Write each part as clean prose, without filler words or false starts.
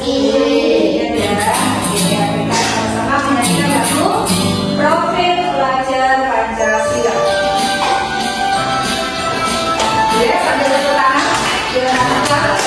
Ingat ya. Kita sama-sama menyanyikan lagu Profil Pelajar Pancasila. Ya, sambil tepuk tangan. Silakan.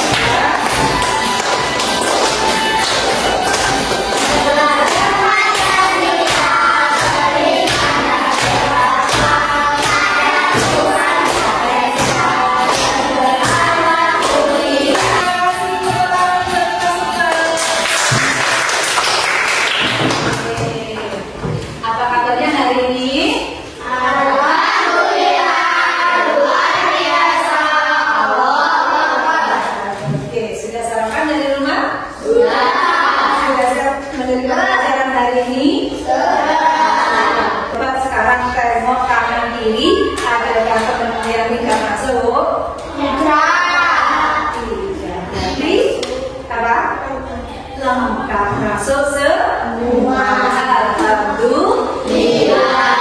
Lengkap masuk semua. Alhamdulillah.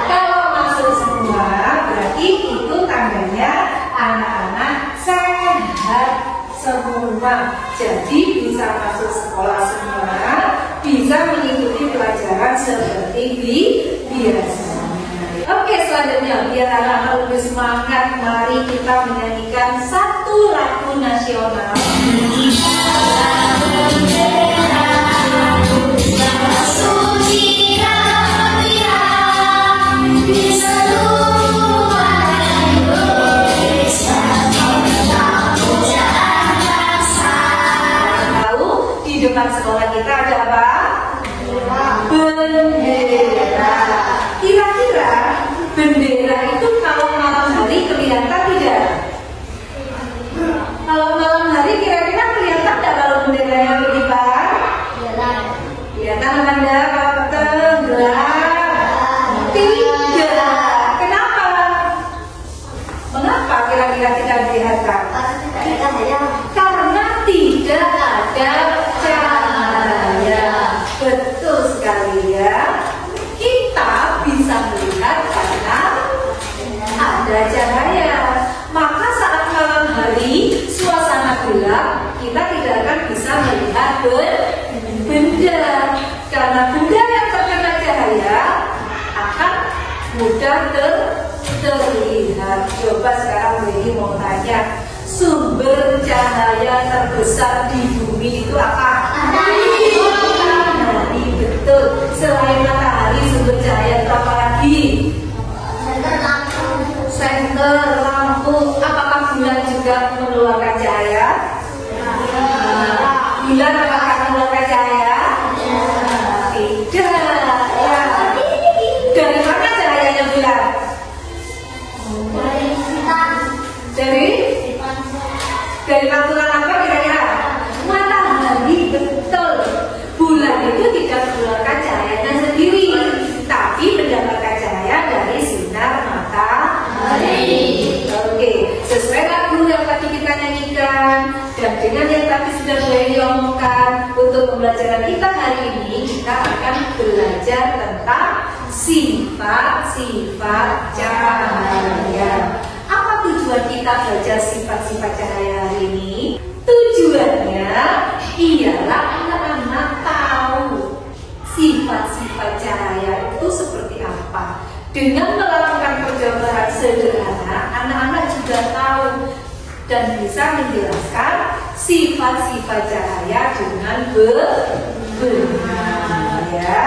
Kalau masuk semua berarti itu tandanya anak-anak sehat semua. Jadi bisa masuk sekolah semua, bisa mengikuti pelajaran seperti biasanya. Oke, selanjutnya biar anak-anak lebih semangat, mari kita menyanyikan satu lagu nasional. Di depan sekolah kita ada apa? Bendera. Kira-kira bendera itu kalau malam hari kelihatan tidak? Kalau malam hari kira-kira kelihatan tidak kalau benderanya berkibar? Kelihatan Anda kalau tenggelam? Tidak. Kenapa? Mengapa kira-kira tidak kelihatan? Karena tidak ada cahaya. Betul sekali ya. Kita bisa melihat karena ada cahaya. Maka saat malam hari suasana gelap, kita tidak akan bisa melihat benda. Karena benda yang terkena cahaya akan mudah terlihat. Coba sekarang Willy mau tanya, sumber cahaya terbesar di bumi itu apa? Matahari. Betul. Selain matahari, sumber cahaya itu apa lagi? Senter, lampu. Apakah bulan juga mengeluarkan cahaya? Bulan apakah mengeluarkan cahaya? Tidak. Ya. Dari mana cahayanya bulan? Dari pantulan apa kira-kira? Matahari. Betul. Bulan itu tidak mengeluarkan cahayanya sendiri, tapi mendapatkan cahaya dari sinar matahari. Oke, sesuai lagu yang tadi kita nyanyikan dan dengan yang tadi sudah Willy omongkan, untuk pembelajaran kita hari ini kita akan belajar tentang sifat-sifat cahaya. Apa tujuan kita belajar sifat-sifat cahaya hari ini? Tujuannya ialah anak-anak tahu sifat-sifat cahaya itu seperti apa. Dengan melakukan percobaan sederhana, anak-anak juga tahu dan bisa menjelaskan sifat-sifat cahaya dengan benar ya.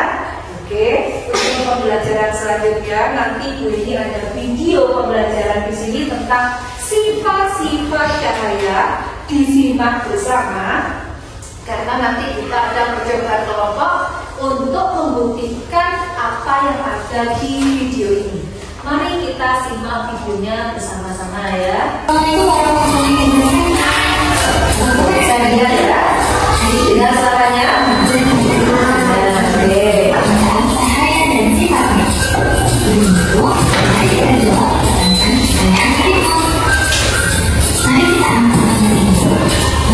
Oke, untuk pembelajaran selanjutnya nanti ini ada video pembelajaran di sini tentang sifat-sifat cahaya. Disimak bersama karena nanti kita ada percobaan kelompok untuk membuktikan apa yang ada di video ini. Mari kita simak videonya bersama-sama ya. Saya lihat ya. Dengar suaranya?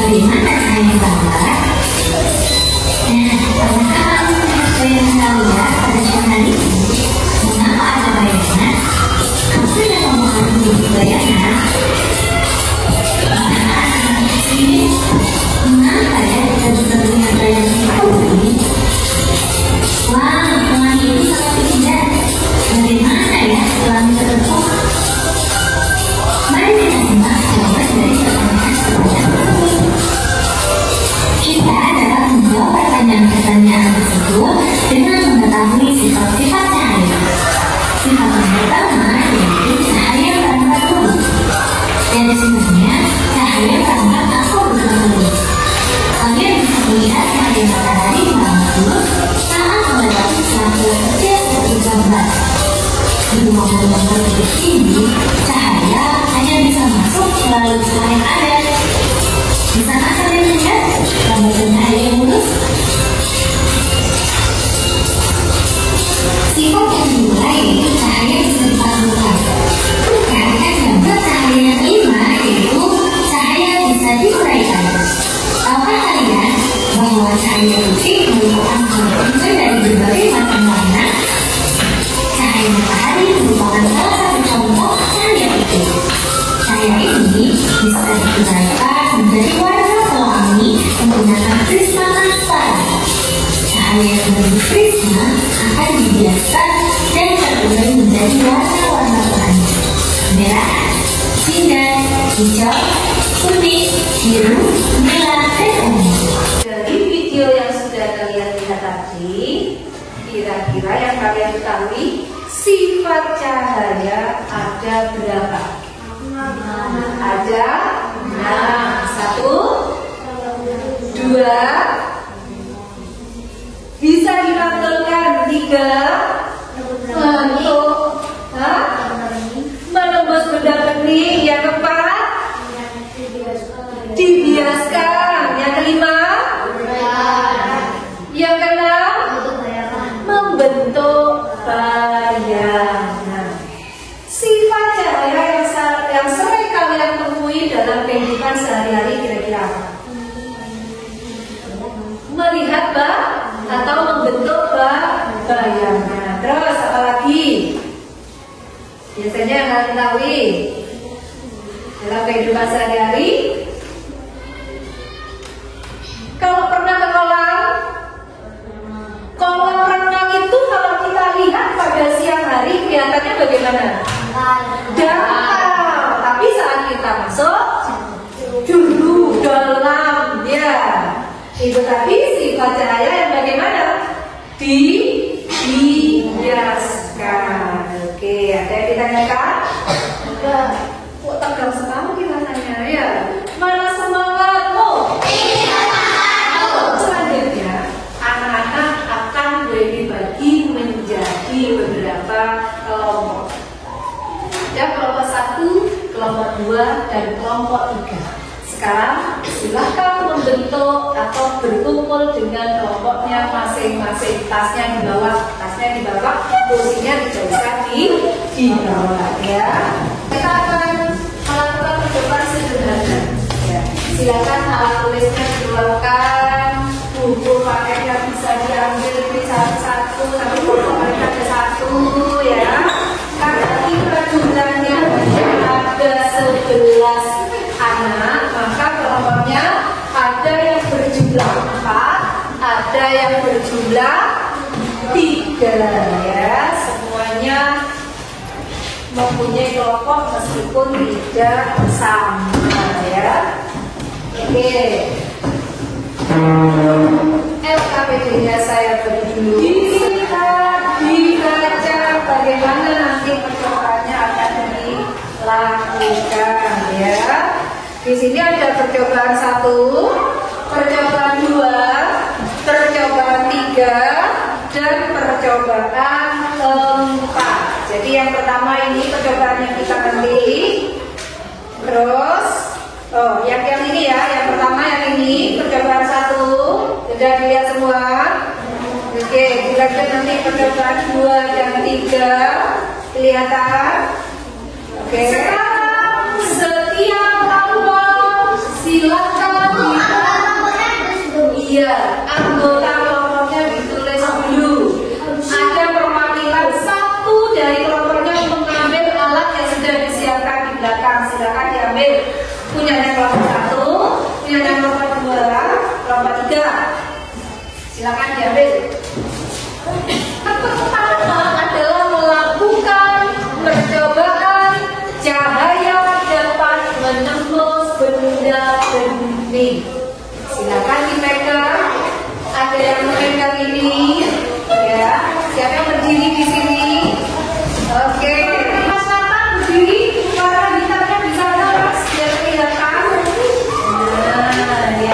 Bagaimana cahaya gambar? Apakah yang kita lihat pada siang hari ini? Mengapa ada bayangan? Apa yang mempengaruhi bayangan? Mengapa anak-anak kecil gelap. Di ruang tertutup ini, cahaya hanya bisa masuk melalui celah yang ada. Bisakah kalian melihat lambatan cahaya yang mulus? Sifat yang kedua yaitu cahaya bisa dipantulkan. Perhatikan gambar cahaya yang kelima yaitu cahaya bisa diuraikan. Tahukah kalian bahwa cahaya putih merupakan sumber dari berbagai macam warna? Cahaya matahari merupakan salah satu contoh cahaya putih. Cahaya ini bisa diuraikan menjadi warna pelangi menggunakan prisma transparan. Cahaya yang berbentuk prisma akan dibiaskan dan terurai menjadi warna-warna pelangi: merah, sinar, hijau, kuning, biru, merah, dan ungu. Dari video yang sudah kalian lihat tadi, kira-kira yang kalian ketahui sifat cahaya ada berapa? Ada 6. 1, 2, bisa dipantulkan 3 untuk menembus benda bening. Yang 4 dibiaskan. Yang 5 yang 6 membentuk bayangan. Sifat cahaya yang sering kalian temui dalam kehidupan sehari-hari kira-kira apa? Melihat atau membentuk bayangan. Terus apa lagi? Biasanya yang kalian ketahui dalam kehidupan sehari-hari, kalau pernah ke kolam renang itu kalau kita lihat pada siang hari kelihatannya bagaimana? Dangkal. Tapi saat kita masuk dulu dalam ya. Itu tadi sifat cahaya yang bagaimana? Dibiaskan. Oke, ada yang ditanyakan? Ada. Kok tegang sekali rasanya ya? Mana semangatmu? Selanjutnya, anak-anak akan dibagi menjadi beberapa kelompok. Ada kelompok 1, kelompok 2, dan kelompok 3. Sekarang silahkan membentuk atau berkumpul dengan kelompoknya masing-masing. Tasnya di bawah, kursinya dijauhkan di bawah ya. Kita akan melakukan percobaan sederhana. Ya. Silakan alat tulisnya dikeluarkan, buku pakainya bisa diambil di satu-satu, tapi pokoknya ada 1 ya. Karena kita jumlahnya ada 11 anak, maka kelompoknya ada yang berjumlah 4, ada yang berjumlah 3 ya. Semuanya mempunyai kelompok meskipun tidak sama ya. Oke. LKPD-nya saya beri dulu. Dilihat, dibaca bagaimana nanti percobaannya akan dilakukan ya. Di sini ada percobaan 1, percobaan 2, percobaan 3, dan percobaan 4. Jadi yang pertama ini percobaan yang kita nanti. Terus, yang ini ya, yang pertama yang ini percobaan 1, sudah dilihat semua. Oke, dilanjut nanti percobaan 2 dan 3, kelihatan. Oke. Sekarang setiap kelompok silakan anggota kelompoknya ditulis dulu. Ada perwakilan 1 dari kelompoknya mengambil alat yang sudah disiapkan di belakang. Silakan diambil. Punyanya kelompok 1, punyanya kelompok 2, kelompok 3. Silakan diambil. Yang pertama adalah melakukan percobaan cahaya dapat menembus benda bening. Silakan dipegang. Ada yang memegang ini, ya. Siapa yang berdiri di sini? Oke. Mas Nata berdiri, para gitarnya di sana, Mas, biar kelihatan. Nah, ya.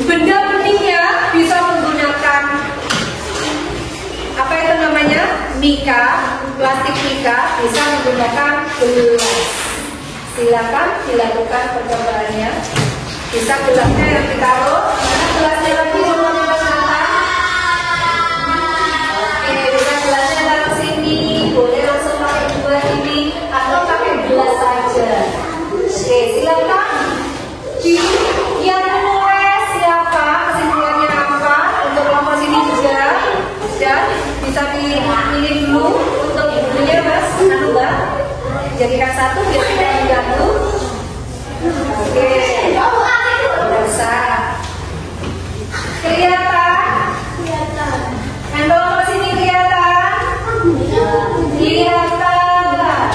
Benda beningnya bisa menggunakan mika, plastik mika bisa menggunakan gelas. Silakan dilakukan percobaannya. Bisa gelasnya yang ditaruh, mana gelasnya lagi mau dipasangkan? Oke, bisa gelasnya taruh sini. Boleh langsung pakai dua ini atau pakai gelas saja. Oke, silakan. Yang menulis siapa, kesimpulannya apa untuk kelompok sini juga. Dan bisa dipilih dulu untuk ibunya mas, Mbak. Jadikan satu biar tidak mengganggu. Oke, tidak usah. Kelihatan? Kelihatan. Yang kelompok sini kelihatan? Kelihatan.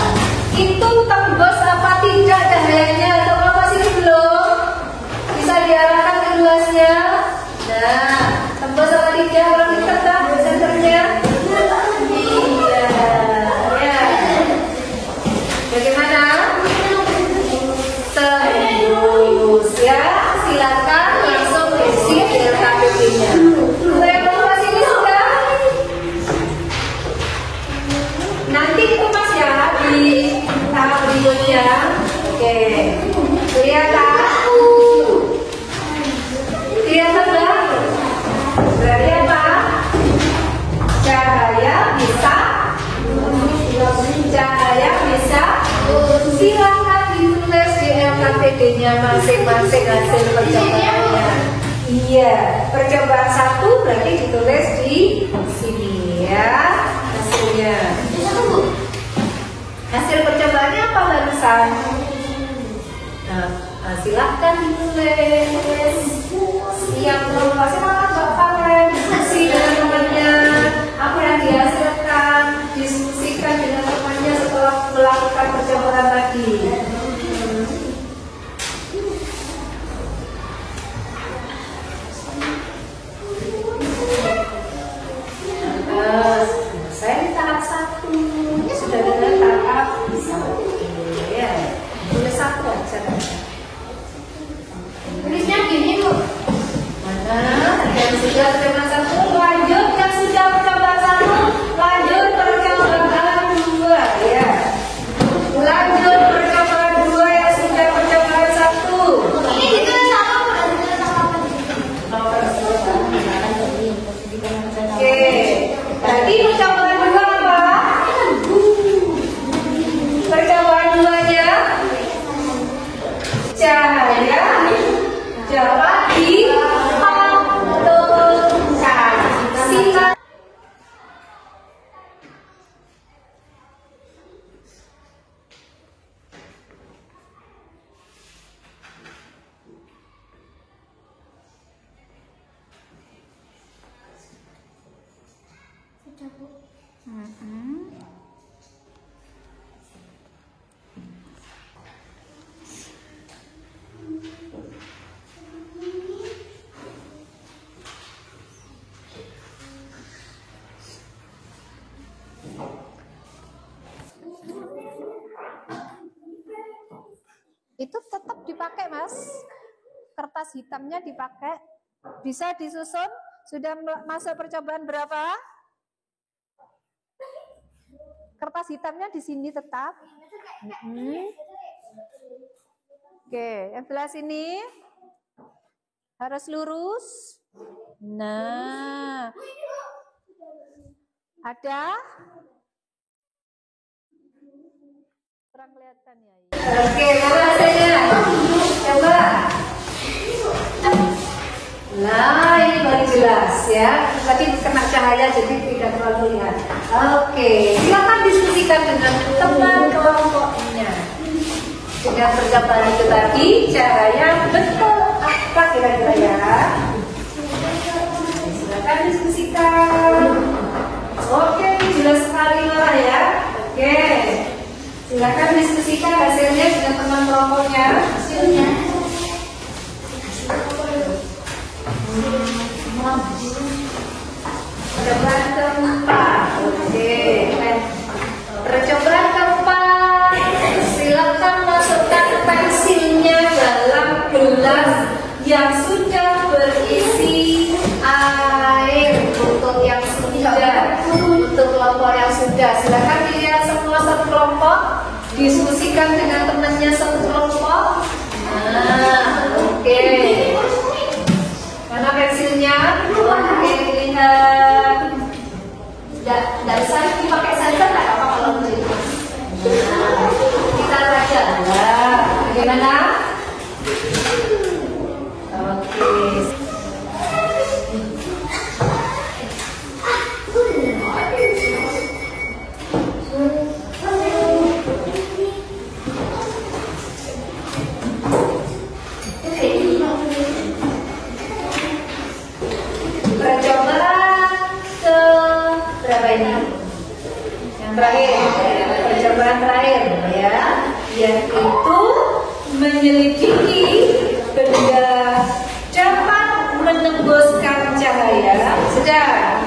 Itu tembus apa tidak cahayanya? Untuk kelompok sini belum? Bisa diarahkan ke luasnya. Nah, tembus apa tidak? Orang kita tahu senternya. Iya, ya. Bagaimana? Tembus ya. Silakan langsung isi LKPP-nya. Yang kelompok sini sudah. Nanti itu mas ya di tahap berikutnya. Oke, kelihatan? Kelihatan nggak? Berarti apa? Cahaya bisa silakan ditulis di LKPD-nya masing-masing hasil percobaannya. Iya, percobaan satu berarti ditulis di sini ya hasilnya. Hasil percobaannya apa barusan? Nah, silahkan ditulis. Yang belum pasti malah Bapak diskusi dengan temannya. Apa yang dihasilkan, diskusikan dengan temannya setelah melakukan percobaan tadi. Saya di tahap satu, sudah dengan tahap satu, ya, boleh satu aja. Tulisnya gini Bu. Mana? Yang sudah percobaan satu, lanjut. Yang sudah percobaan satu, lanjut percobaan dua, ya. Lanjut percobaan dua yang sudah percobaan satu. Ini ditulis apa? Udah ditulis apa? Oke, tadi percobaan dua apa? Percobaan duanya cahaya dapat dipantulkan. Silakan. Itu tetap dipakai mas, kertas hitamnya dipakai, bisa disusun. Sudah masuk percobaan berapa? Kertas hitamnya di sini tetap. Oke, yang sebelah sini harus lurus. Nah, ada? Kurang kelihatan ya. Oke, mana hasilnya? Coba. Nah, ini baru jelas ya. Tadi kena cahaya jadi tidak terlalu lihat. Oke, silakan diskusikan dengan teman kelompoknya. Dengan percobaan itu tadi, cahaya betul apa kira-kira ya? Silakan diskusikan. Oke, jelas sekali lah ya. Oke. Silakan diskusikan hasilnya dengan teman kelompoknya. Hasilnya. Percobaan keempat. Oke. Percobaan keempat. Silakan masukkan pensilnya dalam gelas yang sudah berisi air. Untuk yang sudah Untuk kelompok yang sudah, silakan dilihat semua satu kelompok, diskusikan dengan temannya satu kelompok. Nah, oke. Mana pensilnya? Oke, lihat. Tidak usah dipakai saja, tak apa kalau begitu. Nah, kita baca. Nah, bagaimana? Oke. Percobaan terakhir ya, yaitu menyelidiki benda dapat menembuskan cahaya. Sudah.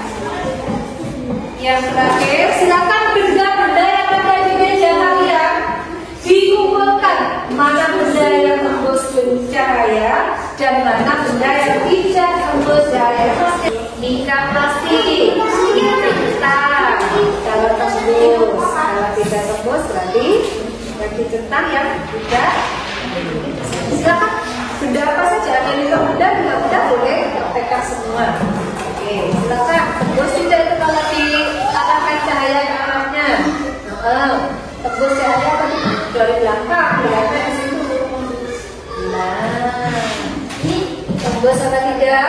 Yang terakhir, silakan benda-benda yang ada di meja kalian dikumpulkan. Mana benda yang tembus cahaya dan mana benda yang tidak tembus cahaya. Mika plastik, cetak. Kalau tembus, kalau tidak tembus berarti cetak yang tidak. Silakan benda apa saja, yang itu benda, benda boleh praktekkan semua. Oke, silakan tembus tidak itu kalau diarahkan cahaya ke arahnya. Tembus cahaya tadi dari belakang, lihatnya di situ. Nah, ini tembus apa tidak?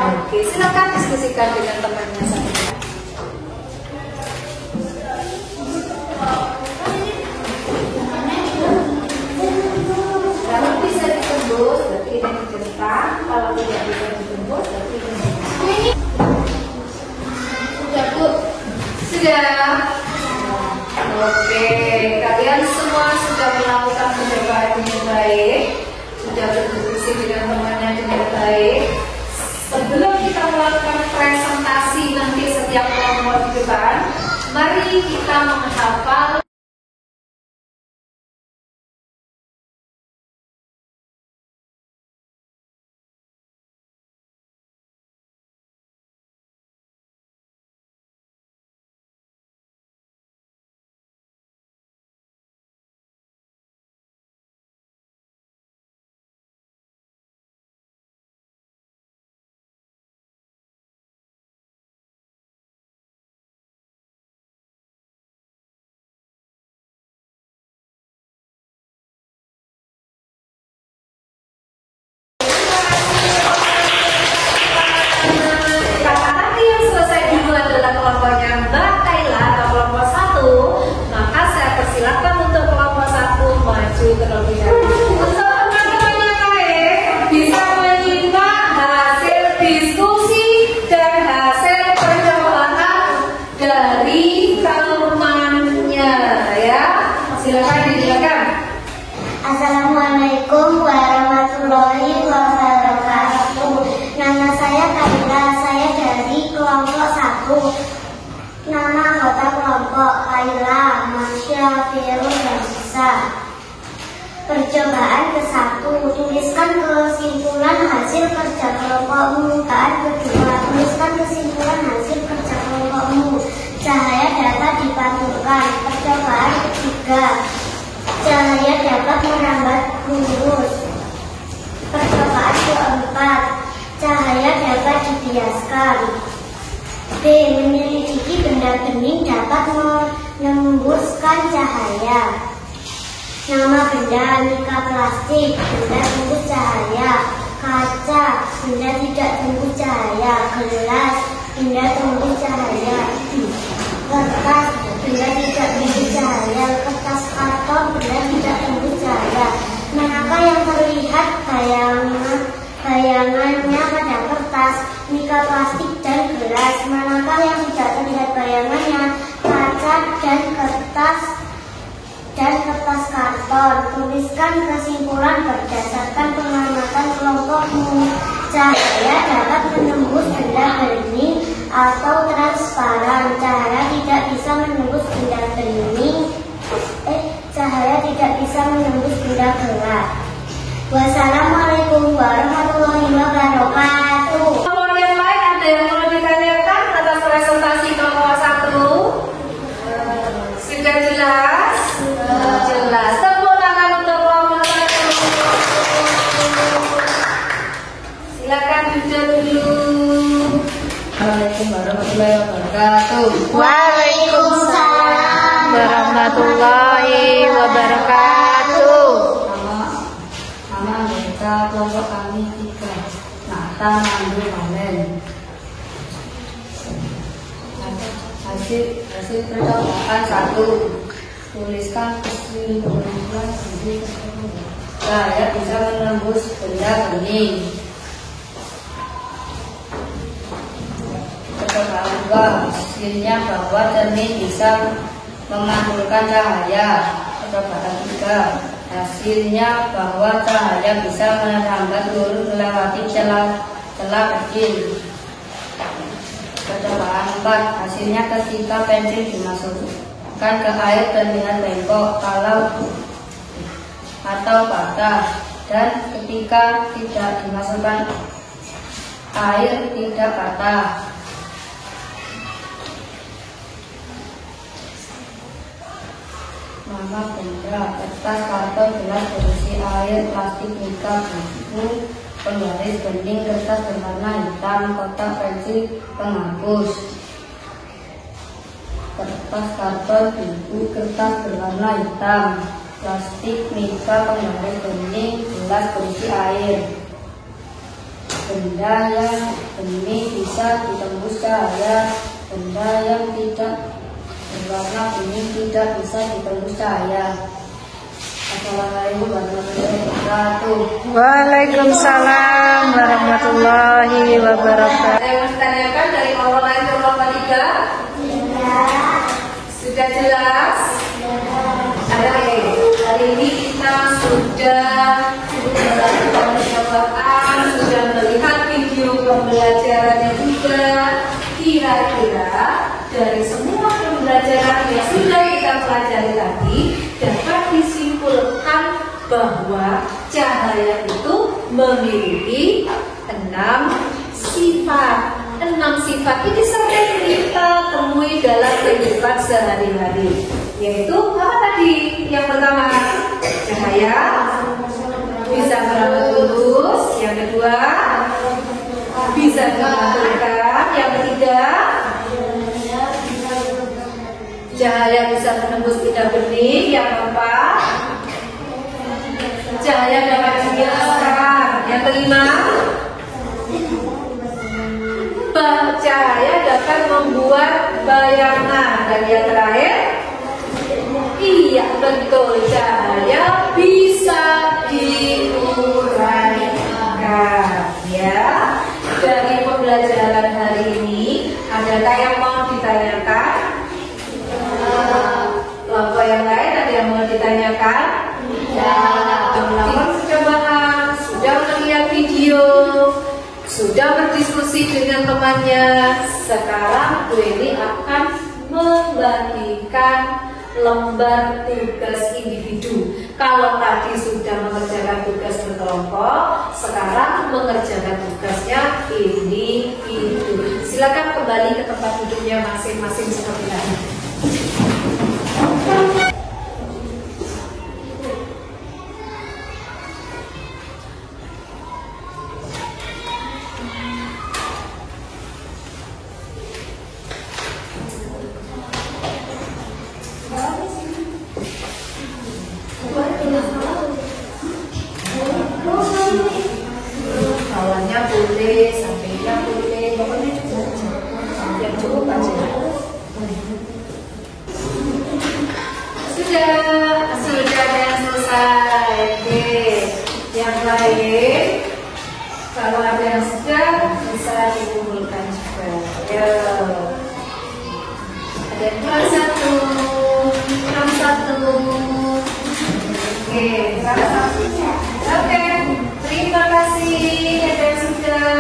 Oke, silakan diskusikan dengan temannya saja. Kalau bisa ditembus, berarti ini dicetak. Kalau tidak bisa ditembus, berarti ini. Sudah, Bu? Sudah? Oke, kalian semua sudah melakukan percobaan dengan baik, sudah berdiskusi dengan temannya dengan baik. Sebelum kita melakukan presentasi nanti setiap kelompok di depan, mari kita menghafal terlebih dahulu. Untuk teman-teman yang lain bisa menyimak hasil diskusi dan hasil percobaan dari temannya ya. Silakan dilihatkan. Assalamualaikum warahmatullahi wabarakatuh. Nama saya Kaila, saya dari kelompok 1. Nama anggota kelompok Kaila, Masya, Firul, dan Sisa. Percobaan ke-1, tuliskan kesimpulan hasil kerja kelompokmu. Percobaan kedua, tuliskan kesimpulan hasil kerja kelompokmu. Cahaya dapat dipantulkan. Percobaan ketiga, cahaya dapat merambat lurus. Percobaan keempat, cahaya dapat dibiaskan. B. Menyelidiki benda bening dapat menembuskan cahaya. Nama benda, mika plastik, benda tembus cahaya. Kaca, benda tidak tembus cahaya. Gelas, benda tembus cahaya. Kertas, benda tidak tembus cahaya. Kertas karton, benda tidak tembus cahaya. Manakah yang terlihat bayangannya pada kertas, mika plastik, dan gelas? Manakah yang tidak terlihat bayangannya? Kaca dan kertas karton. Tuliskan kesimpulan berdasarkan pengamatan kelompokmu. Cahaya dapat menembus benda bening atau transparan. Cahaya tidak bisa menembus benda bening. Cahaya tidak bisa menembus benda gelap. Wassalamualaikum warahmatullahi wabarakatuh. Kelompok yang lain ada yang mau ditanyakan atas presentasi kelompok 1? Hamida dulu. Assalamualaikum warahmatullahi wabarakatuh. Waalaikumsalam warahmatullahi wabarakatuh. Nama anggota kelompok kami 3. Nata, Mandu, Pamen. Hasil percobaan 1. Tuliskan kesimpulan saya bisa menembus benda bening. Percobaan 2. Hasilnya bahwa cermin bisa memantulkan cahaya. Percobaan 3. Hasilnya bahwa cahaya bisa merambat lurus melewati celah kecil. Percobaan 4. Hasilnya ketika pensil dimasukkan ke air terlihat bengkok atau patah, dan ketika tidak dimasukkan air tidak patah. Nama benda: kertas, karton, gelas berisi air, plastik, mika, buku, penggaris, bening, kertas berwarna hitam, kotak, pensil, penghapus. Kertas, karton, buku, kertas berwarna hitam, plastik, mika, penggaris, bening, gelas berisi air. Benda yang bening bisa ditembus cahaya. Benda yang tidak berwarna bening tidak bisa ditembus cahaya. Assalamualaikum warahmatullahi wabarakatuh. Waalaikumsalam warahmatullahi wabarakatuh. Ada yang ditanyakan dari kelompok lain ke kelompok 3? Sudah jelas? Ada hari ini kita sudah melakukan percobaan, sudah melihat video pembelajarannya juga. Kira-kira dari semua pembelajaran yang sudah kita pelajari tadi dapat disimpulkan bahwa cahaya itu memiliki 6 sifat. 6 sifat ini sering kita temui dalam kehidupan sehari-hari. Yaitu apa tadi? Yang pertama, cahaya bisa merambat lurus. Yang kedua, bisa dimantulkan. Yang ketiga, cahaya bisa menembus benda bening. Yang keempat, cahaya dapat dibiaskan. Yang kelima, cahaya dapat membuat bayangan. Dan yang terakhir, iya betul, cahaya bisa diuraikan. Ya, dari pembelajaran hari ini, adakah yang mau ditanyakan? Kelompok yang lain ada yang mau ditanyakan? Ya, melakukan percobaan, sudah melihat video, sudah berdiskusi dengan temannya. Sekarang Bu Eni akan membagikan lembar tugas individu. Kalau tadi sudah mengerjakan tugas berkelompok, sekarang mengerjakan tugasnya individu. Silakan kembali ke tempat duduknya masing-masing seperti tadi. Bawahnya boleh, sampingnya boleh, pokoknya yang cukup aja. Sudah ada yang selesai. Oke, yang lain kalau ada yang sudah bisa dikumpulkan juga. Ayo. Ada yang kelas 1, kelas 1. Oke, kelas 1. Oke, terima kasih. Ada yang sudah.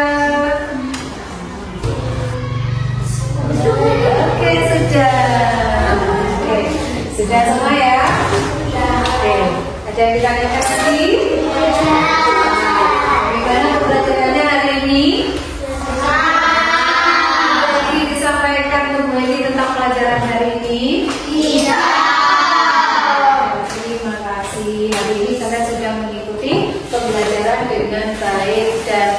Oke, sudah. Oke, sudah semua ya? Oke, ada yang ditanyakan lagi? Bagaimana pembelajarannya hari ini? Tadi disampaikan kembali tentang pelajaran hari ini? Iya. Terima kasih. Hari ini kalian sudah mengikuti pembelajaran dengan baik dan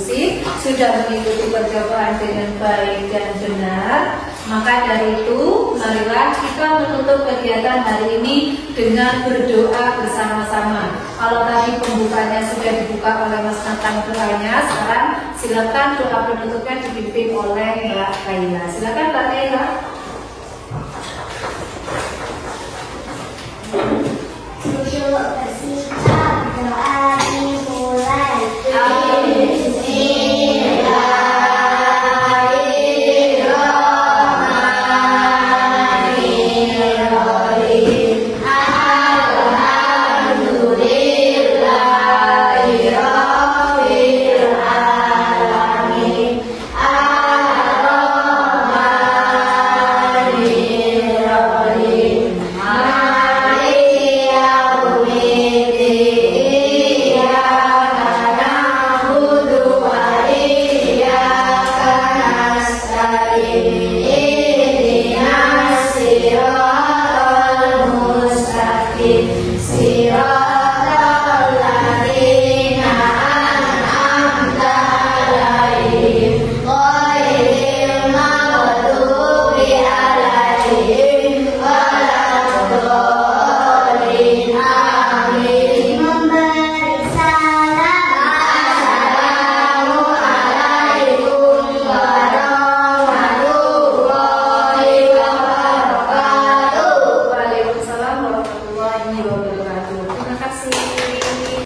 diskusi, sudah mengikuti percobaan dengan baik dan benar. Maka dari itu, marilah kita menutup kegiatan hari ini dengan berdoa bersama-sama. Kalau tadi pembukanya sudah dibuka oleh Mas Nathan doanya, sekarang silakan doa penutupnya dipimpin oleh Mbak Kaila. Silakan Mbak Kaila. Bersyukur